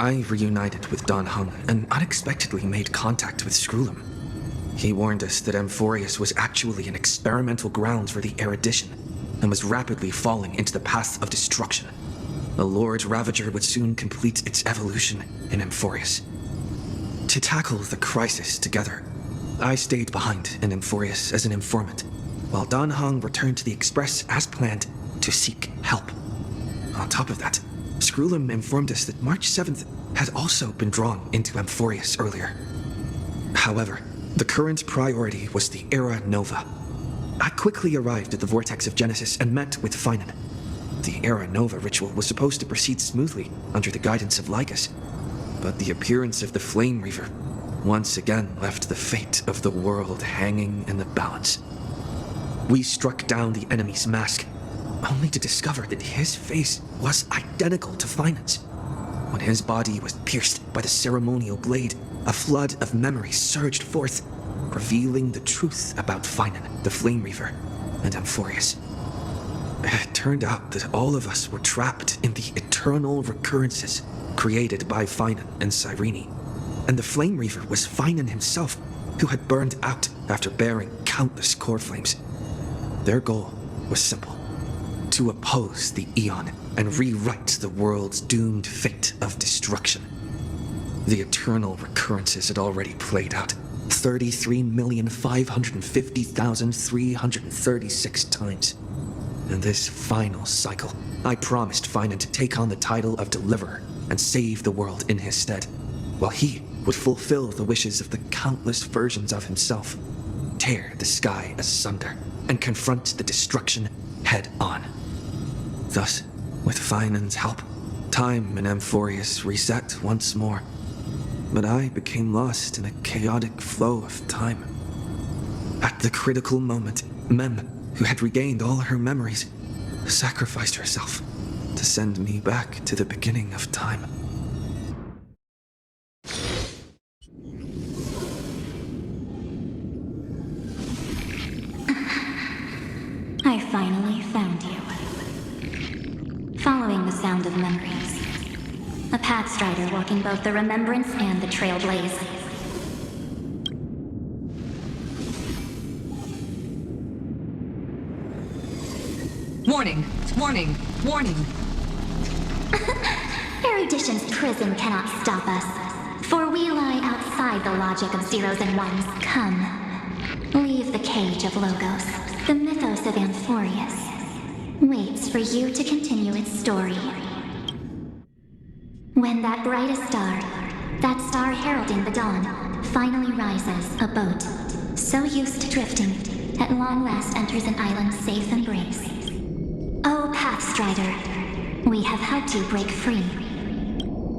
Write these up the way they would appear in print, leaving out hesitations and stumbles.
I reunited with Don Hung and unexpectedly made contact with Skrullum. He warned us that Emporius was actually an experimental ground for the erudition and was rapidly falling into the path of destruction. The Lord Ravager would soon complete its evolution in Emporius. To tackle the crisis together, I stayed behind in Emporius as an informant, while Don Hung returned to the Express as planned to seek help. On top of that, Skrullum informed us that March 7th had also been drawn into Emporius earlier. However, the current priority was the Era Nova. I quickly arrived at the Vortex of Genesis and met with Finan. The Era Nova ritual was supposed to proceed smoothly under the guidance of Lycus, but the appearance of the Flame Reaver once again left the fate of the world hanging in the balance. We struck down the enemy's mask, only to discover that his face was identical to Finan's. When his body was pierced by the ceremonial blade, a flood of memories surged forth, revealing the truth about Finan, the Flame Reaver, and Emporius. It turned out that all of us were trapped in the eternal recurrences created by Finan and Cyrene, and the Flame Reaver was Finan himself, who had burned out after bearing countless core flames. Their goal was simple: to oppose the Aeon and rewrite the world's doomed fate of destruction. The eternal recurrences had already played out 33,550,336 times. In this final cycle, I promised Finan to take on the title of Deliverer and save the world in his stead, while he would fulfill the wishes of the countless versions of himself, tear the sky asunder, and confront the destruction head on. Thus, with Finan's help, time in Emporius reset once more, but I became lost in a chaotic flow of time. At the critical moment, Mem, who had regained all her memories, sacrificed herself to send me back to the beginning of time. I finally found you. Following the sound of memories. A pathstrider walking both the Remembrance and the Trailblaze. Warning! Warning! Warning! Erudition's prison cannot stop us, for we lie outside the logic of zeros and ones. Come, leave the cage of Logos. The mythos of Emporius waits for you to continue its story. When that brightest star, that star heralding the dawn, finally rises, a boat, so used to drifting, at long last enters an island's safe embrace. Oh, Pathstrider, we have helped you break free.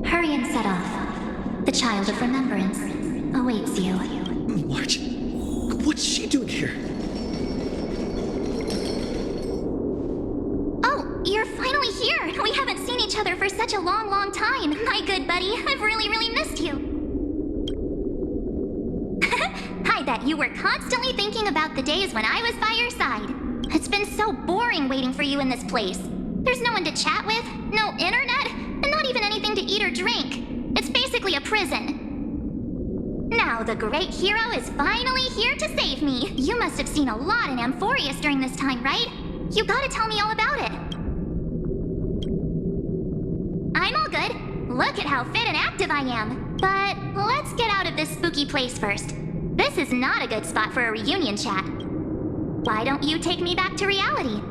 Hurry and set off. The Child of Remembrance awaits you. March, what's she doing here? Oh, you're finally here! We haven't seen each other for such a long, long time. My good buddy, I've really missed you. I bet you were constantly thinking about the days when I was by your side. It's been so boring waiting for you in this place. There's no one to chat with, no internet, and not even anything to eat or drink. It's basically a prison. Now the great hero is finally here to save me. You must have seen a lot in Emporius during this time, right? You gotta tell me all about it. I'm all good. Look at how fit and active I am. But let's get out of this spooky place first. This is not a good spot for a reunion chat. Why don't you take me back to reality?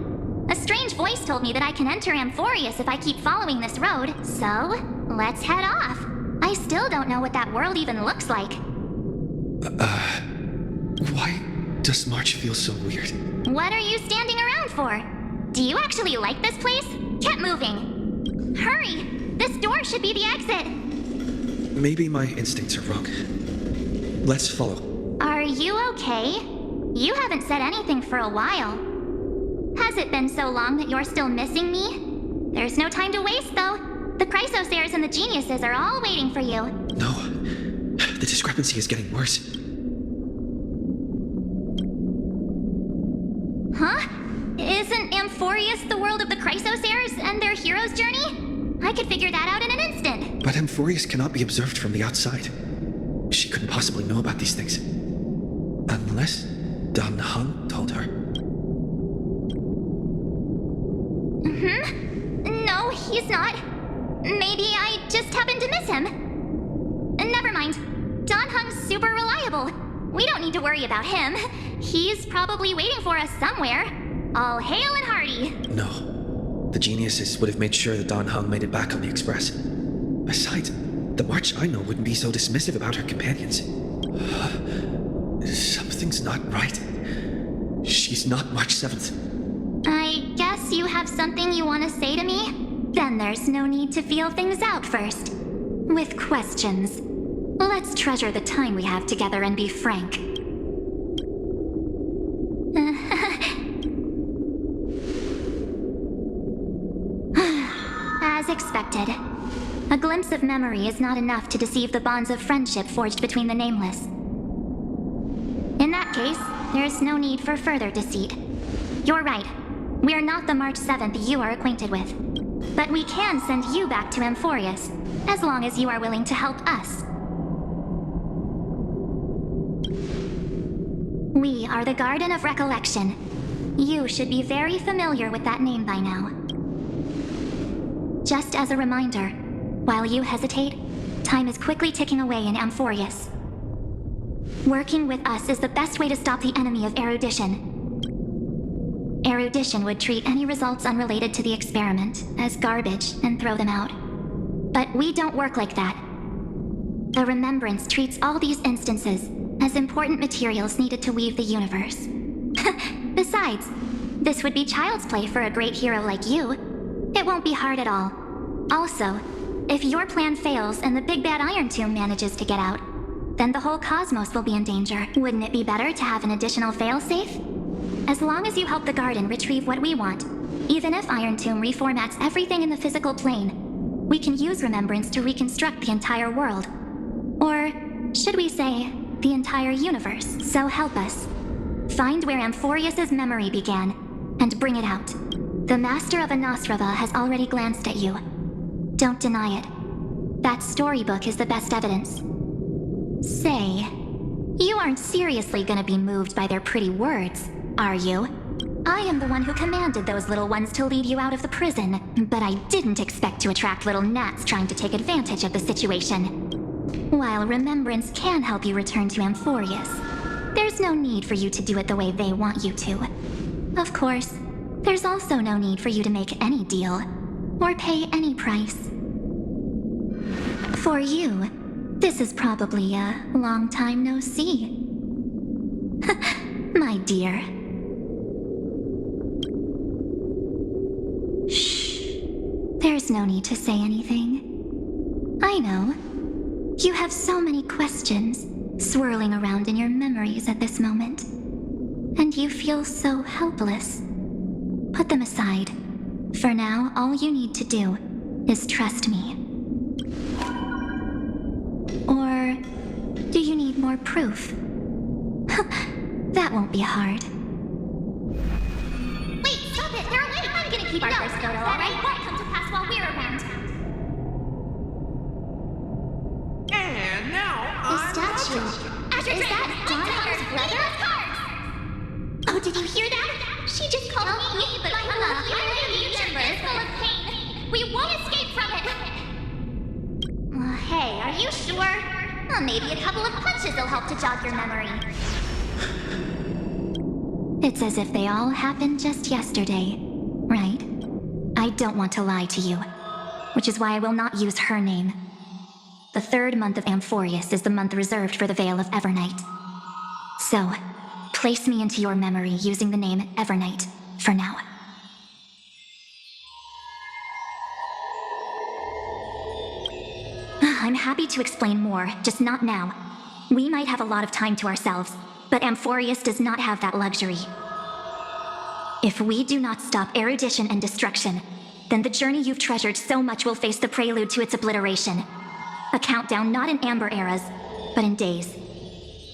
A strange voice told me that I can enter Emporius if I keep following this road, so let's head off. I still don't know what that world even looks like. Why does March feel so weird? What are you standing around for? Do you actually like this place? Get moving. Hurry! This door should be the exit. Maybe my instincts are wrong. Let's follow. Are you okay? You haven't said anything for a while. Has it been so long that you're still missing me? There's no time to waste, though. The Chrysosairs and the Geniuses are all waiting for you. No. The discrepancy is getting worse. Huh? Isn't Emporius the world of the Chrysosairs and their hero's journey? I could figure that out in an instant. But Emporius cannot be observed from the outside. She couldn't possibly know about these things. Unless Dan Heng told her. No, he's not. Maybe I just happened to miss him. Never mind. Dan Heng's super reliable. We don't need to worry about him. He's probably waiting for us somewhere. All hail and hearty. No. The geniuses would have made sure that Dan Heng made it back on the express. Besides, the March I know wouldn't be so dismissive about her companions. Something's not right. She's not March 7th. I guess you have something you want to say to me? Then there's no need to feel things out first. With questions. Let's treasure the time we have together and be frank. As expected. A glimpse of memory is not enough to deceive the bonds of friendship forged between the nameless. In that case, there's no need for further deceit. You're right. We are not the March 7th you are acquainted with. But we can send you back to Emporius, as long as you are willing to help us. We are the Garden of Recollection. You should be very familiar with that name by now. Just as a reminder, while you hesitate, time is quickly ticking away in Emporius. Working with us is the best way to stop the enemy of erudition. Erudition would treat any results unrelated to the experiment as garbage and throw them out. But we don't work like that. The Remembrance treats all these instances as important materials needed to weave the universe. Besides, this would be child's play for a great hero like you. It won't be hard at all. Also, if your plan fails and the big bad Iron Tomb manages to get out, then the whole cosmos will be in danger. Wouldn't it be better to have an additional failsafe? As long as you help the Garden retrieve what we want, even if Iron Tomb reformats everything in the physical plane, we can use Remembrance to reconstruct the entire world. Or, should we say, the entire universe. So help us. Find where Emporius' memory began, and bring it out. The Master of Anosrava has already glanced at you. Don't deny it. That storybook is the best evidence. Say, you aren't seriously gonna be moved by their pretty words, are you? I am the one who commanded those little ones to lead you out of the prison, but I didn't expect to attract little gnats trying to take advantage of the situation. While Remembrance can help you return to Emporius, there's no need for you to do it the way they want you to. Of course, there's also no need for you to make any deal, or pay any price. For you, this is probably a long time no see. My dear. Shh. There's no need to say anything. I know. You have so many questions swirling around in your memories at this moment. And you feel so helpless. Put them aside. For now, all you need to do is trust me. Or do you need more proof? That won't be hard. Wait, stop it! They're away! I'm gonna keep our first photo, alright? Won't come to pass while we're around. And now The statue. Is that Don Hunter's brother? Oh, did you hear that? She just called me, but I'm lucky our future is full of pain. We won't escape from it. Hey, are you sure? Well, maybe a couple of punches will help to jog your memory. It's as if they all happened just yesterday, right? I don't want to lie to you, which is why I will not use her name. The third month of Emporius is the month reserved for the Veil of Evernight. So, place me into your memory using the name Evernight for now. I'm happy to explain more, just not now. We might have a lot of time to ourselves, but Emporius does not have that luxury. If we do not stop erudition and destruction, then the journey you've treasured so much will face the prelude to its obliteration. A countdown not in amber eras, but in days,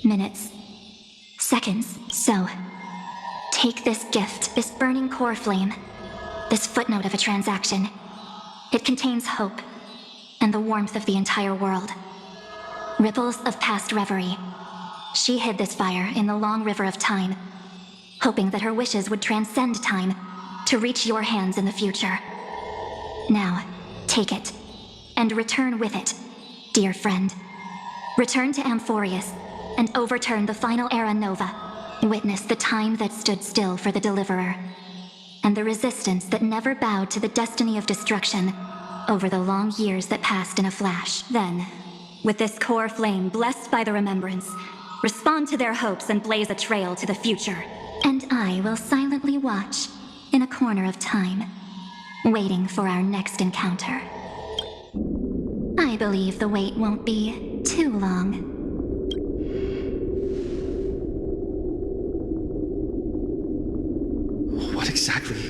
minutes, seconds. So, take this gift, this burning core flame, this footnote of a transaction. It contains hope. and the warmth of the entire world. Ripples of past reverie. She hid this fire in the long river of time, hoping that her wishes would transcend time to reach your hands in the future. Now, take it, and return with it, dear friend. Return to Emporius, and overturn the final era Nova. Witness the time that stood still for the Deliverer, and the resistance that never bowed to the destiny of destruction over the long years that passed in a flash. Then, with this core flame blessed by the Remembrance, respond to their hopes and blaze a trail to the future. And I will silently watch in a corner of time, waiting for our next encounter. I believe the wait won't be too long. What exactly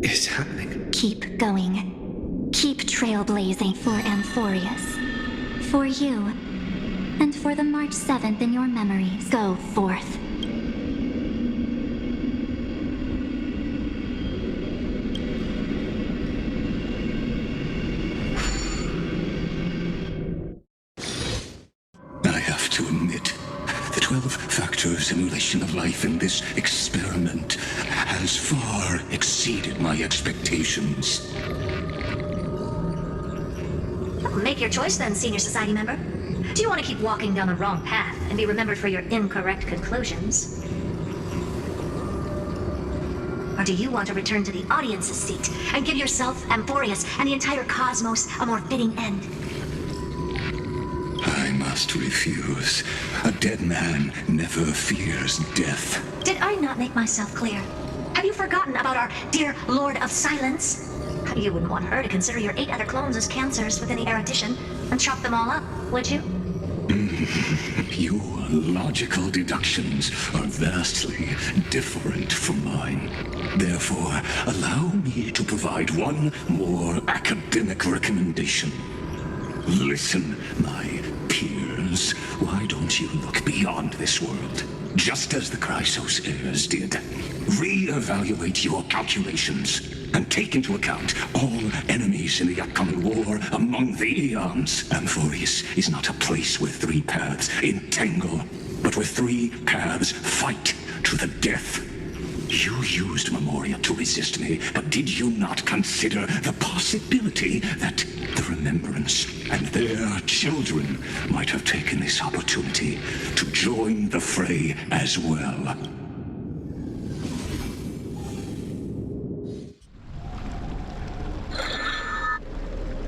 is happening? Keep going. Keep trailblazing for Emporius. For you. And for the March 7th in your memories. Go forth. I have to admit, the 12-factor simulation of life in this experiment has far exceeded my expectations. Make your choice then, Senior Society member. Do you want to keep walking down the wrong path and be remembered for your incorrect conclusions? Or do you want to return to the audience's seat and give yourself, Emporius, and the entire cosmos a more fitting end? I must refuse. A dead man never fears death. Did I not make myself clear? Have you forgotten about our dear Lord of Silence? You wouldn't want her to consider your 8 other clones as cancers within the erudition and chop them all up, would you? Your logical deductions are vastly different from mine. Therefore, allow me to provide one more academic recommendation. Listen, my peers, why don't you look beyond this world? Just as the Chrysos heirs did. Re-evaluate your calculations and take into account all enemies in the upcoming war among the Aeons. Emporius is not a place where 3 paths entangle, but where 3 paths fight to the death. You used Memoria to resist me, but did you not consider the possibility that the Remembrance and their children might have taken this opportunity to join the fray as well?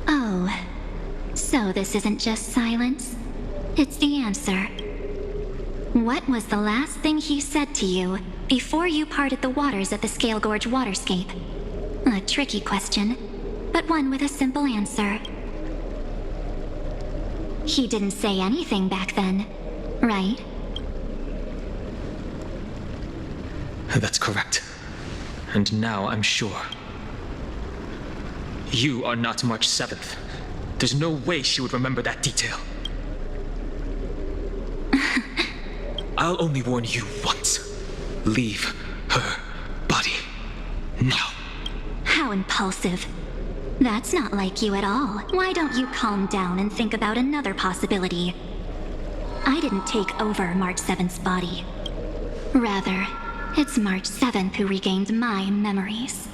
Oh, so this isn't just silence. It's the answer. What was the last thing he said to you before you parted the waters at the Scale Gorge waterscape? A tricky question, but one with a simple answer. He didn't say anything back then, right? That's correct. And now I'm sure. You are not March 7th. There's no way she would remember that detail. I'll only warn you once. Leave her body. Now. How impulsive. That's not like you at all. Why don't you calm down and think about another possibility? I didn't take over March 7th's body. Rather, it's March 7th who regained my memories.